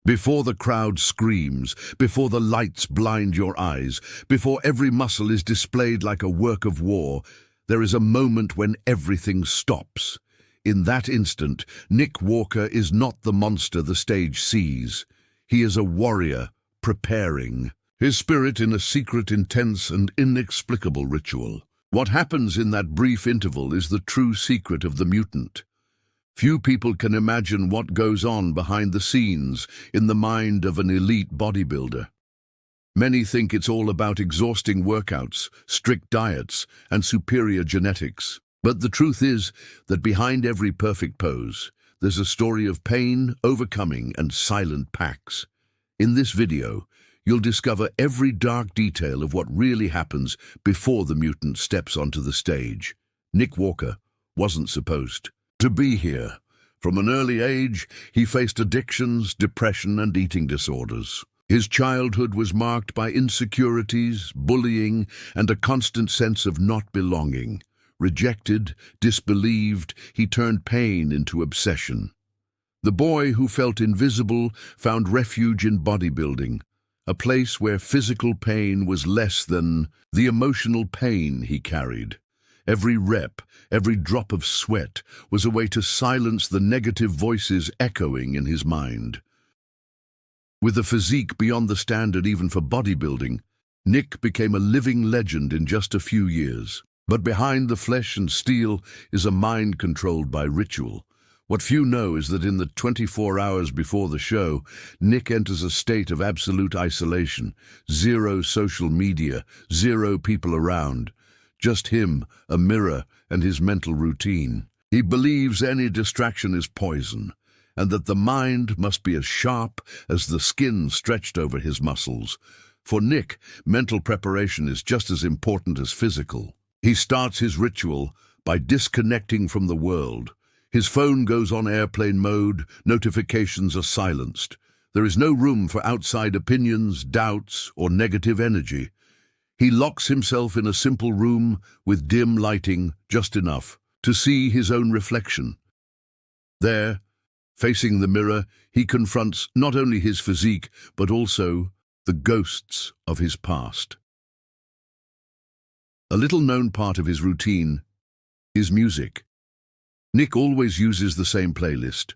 Before the crowd screams, before the lights blind your eyes, before every muscle is displayed like a work of war, there is a moment when everything stops. In that instant, Nick Walker is not the monster the stage sees. He is a warrior, preparing. His spirit in a secret, intense, and inexplicable ritual. What happens in that brief interval is the true secret of the mutant. Few people can imagine what goes on behind the scenes in the mind of an elite bodybuilder. Many think it's all about exhausting workouts, strict diets, and superior genetics. But the truth is that behind every perfect pose, there's a story of pain, overcoming, and silent pacts. In this video, you'll discover every dark detail of what really happens before the mutant steps onto the stage. Nick Walker wasn't supposed to be here. From an early age, he faced addictions, depression, and eating disorders. His childhood was marked by insecurities, bullying, and a constant sense of not belonging. Rejected, disbelieved, he turned pain into obsession. The boy who felt invisible found refuge in bodybuilding, a place where physical pain was less than the emotional pain he carried. Every rep, every drop of sweat was a way to silence the negative voices echoing in his mind. With a physique beyond the standard even for bodybuilding, Nick became a living legend in just a few years. But behind the flesh and steel is a mind controlled by ritual. What few know is that in the 24 hours before the show, Nick enters a state of absolute isolation. Zero social media, zero people around. Just him, a mirror, and his mental routine. He believes any distraction is poison, and that the mind must be as sharp as the skin stretched over his muscles. For Nick, mental preparation is just as important as physical. He starts his ritual by disconnecting from the world. His phone goes on airplane mode, notifications are silenced. There is no room for outside opinions, doubts, or negative energy. He locks himself in a simple room with dim lighting, just enough to see his own reflection. There, facing the mirror, he confronts not only his physique, but also the ghosts of his past. A little-known part of his routine is music. Nick always uses the same playlist.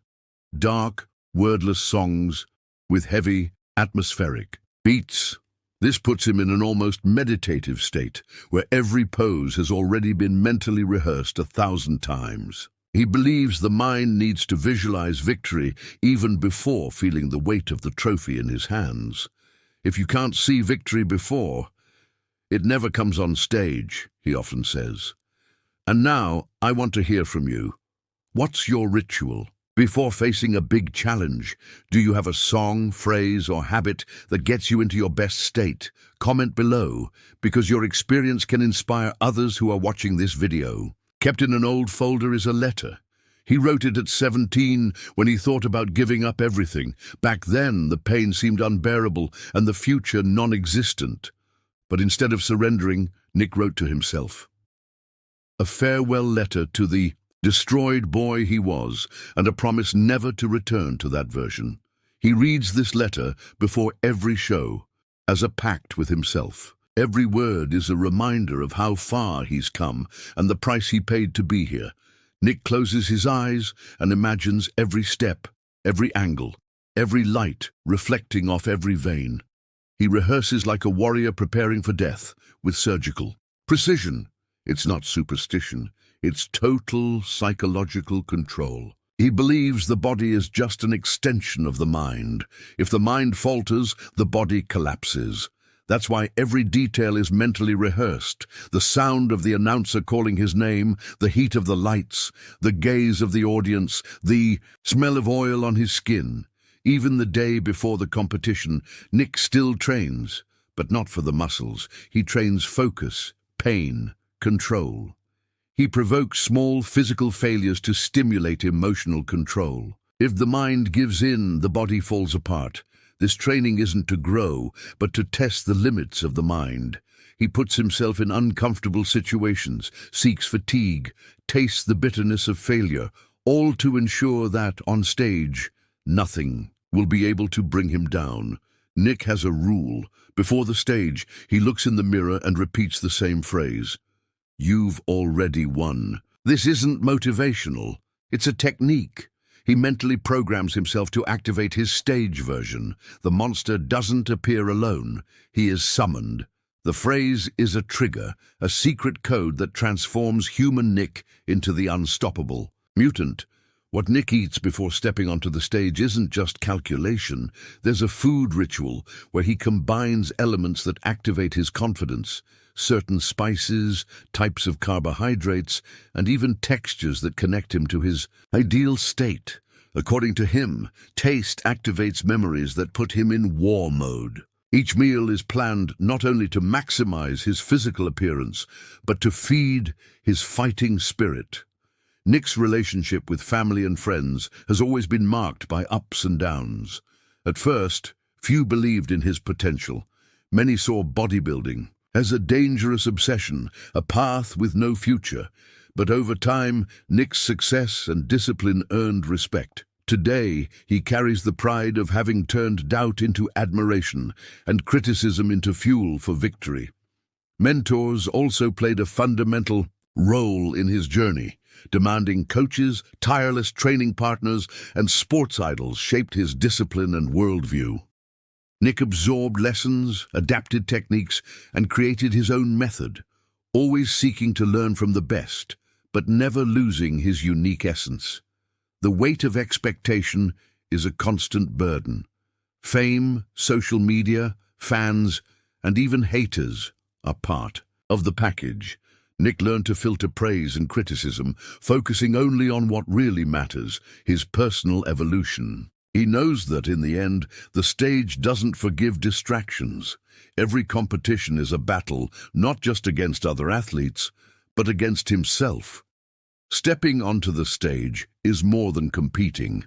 Dark, wordless songs with heavy, atmospheric beats. This puts him in an almost meditative state, where every pose has already been mentally rehearsed 1,000 times. He believes the mind needs to visualize victory even before feeling the weight of the trophy in his hands. If you can't see victory before, it never comes on stage, he often says. And now, I want to hear from you. What's your ritual? Before facing a big challenge, do you have a song, phrase, or habit that gets you into your best state? Comment below, because your experience can inspire others who are watching this video. Kept in an old folder is a letter. He wrote it at 17 when he thought about giving up everything. Back then, the pain seemed unbearable and the future non-existent. But instead of surrendering, Nick wrote to himself. A farewell letter to the destroyed boy he was, and a promise never to return to that version. He reads this letter before every show, as a pact with himself. Every word is a reminder of how far he's come and the price he paid to be here. Nick closes his eyes and imagines every step, every angle, every light reflecting off every vein. He rehearses like a warrior preparing for death, with surgical precision. It's not superstition. It's total psychological control. He believes the body is just an extension of the mind. If the mind falters, the body collapses. That's why every detail is mentally rehearsed. The sound of the announcer calling his name, the heat of the lights, the gaze of the audience, the smell of oil on his skin. Even the day before the competition, Nick still trains, but not for the muscles. He trains focus, pain, control. He provokes small physical failures to stimulate emotional control. If the mind gives in, the body falls apart. This training isn't to grow, but to test the limits of the mind. He puts himself in uncomfortable situations, seeks fatigue, tastes the bitterness of failure, all to ensure that, on stage, nothing will be able to bring him down. Nick has a rule. Before the stage, he looks in the mirror and repeats the same phrase. You've already won. This isn't motivational. It's a technique. He mentally programs himself to activate his stage version. The monster doesn't appear alone. He is summoned. The phrase is a trigger, a secret code that transforms human Nick into the unstoppable mutant. What Nick eats before stepping onto the stage isn't just calculation. There's a food ritual where he combines elements that activate his confidence, certain spices, types of carbohydrates, and even textures that connect him to his ideal state. According to him, taste activates memories that put him in war mode. Each meal is planned not only to maximize his physical appearance, but to feed his fighting spirit. Nick's relationship with family and friends has always been marked by ups and downs. At first, few believed in his potential. Many saw bodybuilding as a dangerous obsession, a path with no future. But over time, Nick's success and discipline earned respect. Today, he carries the pride of having turned doubt into admiration and criticism into fuel for victory. Mentors also played a fundamental role in his journey. Demanding coaches, tireless training partners, and sports idols shaped his discipline and worldview. Nick absorbed lessons, adapted techniques, and created his own method, always seeking to learn from the best, but never losing his unique essence. The weight of expectation is a constant burden. Fame, social media, fans, and even haters are part of the package. Nick learned to filter praise and criticism, focusing only on what really matters, his personal evolution. He knows that, in the end, the stage doesn't forgive distractions. Every competition is a battle, not just against other athletes, but against himself. Stepping onto the stage is more than competing.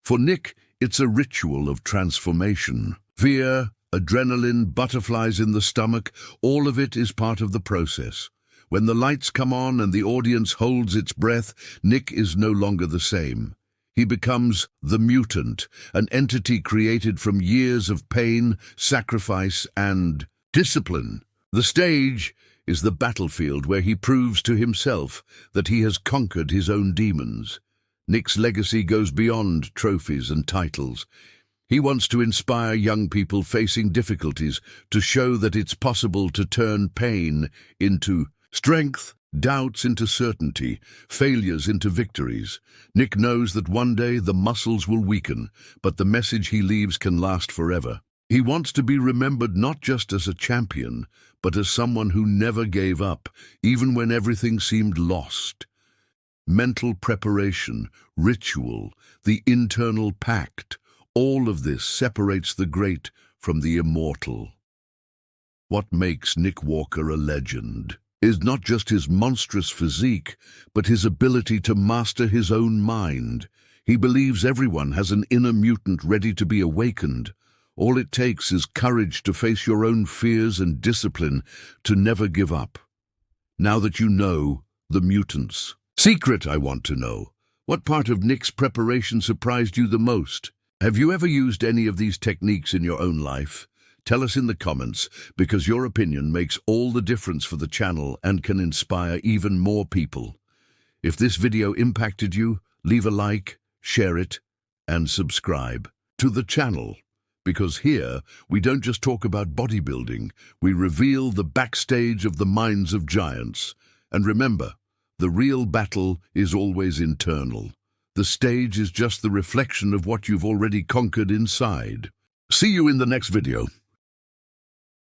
For Nick, it's a ritual of transformation. Fear, adrenaline, butterflies in the stomach, all of it is part of the process. When the lights come on and the audience holds its breath, Nick is no longer the same. He becomes the mutant, an entity created from years of pain, sacrifice, and discipline. The stage is the battlefield where he proves to himself that he has conquered his own demons. Nick's legacy goes beyond trophies and titles. He wants to inspire young people facing difficulties to show that it's possible to turn pain into strength, doubts into certainty, failures into victories. Nick knows that one day the muscles will weaken, but the message he leaves can last forever. He wants to be remembered not just as a champion, but as someone who never gave up, even when everything seemed lost. Mental preparation, ritual, the internal pact, all of this separates the great from the immortal. What makes Nick Walker a legend is not just his monstrous physique, but his ability to master his own mind. He believes everyone has an inner mutant ready to be awakened. All it takes is courage to face your own fears and discipline to never give up. Now that you know the mutant's secret, I want to know, what part of Nick's preparation surprised you the most? Have you ever used any of these techniques in your own life? Tell us in the comments, because your opinion makes all the difference for the channel and can inspire even more people. If this video impacted you, leave a like, share it, and subscribe to the channel. Because here, we don't just talk about bodybuilding, we reveal the backstage of the minds of giants. And remember, the real battle is always internal. The stage is just the reflection of what you've already conquered inside. See you in the next video.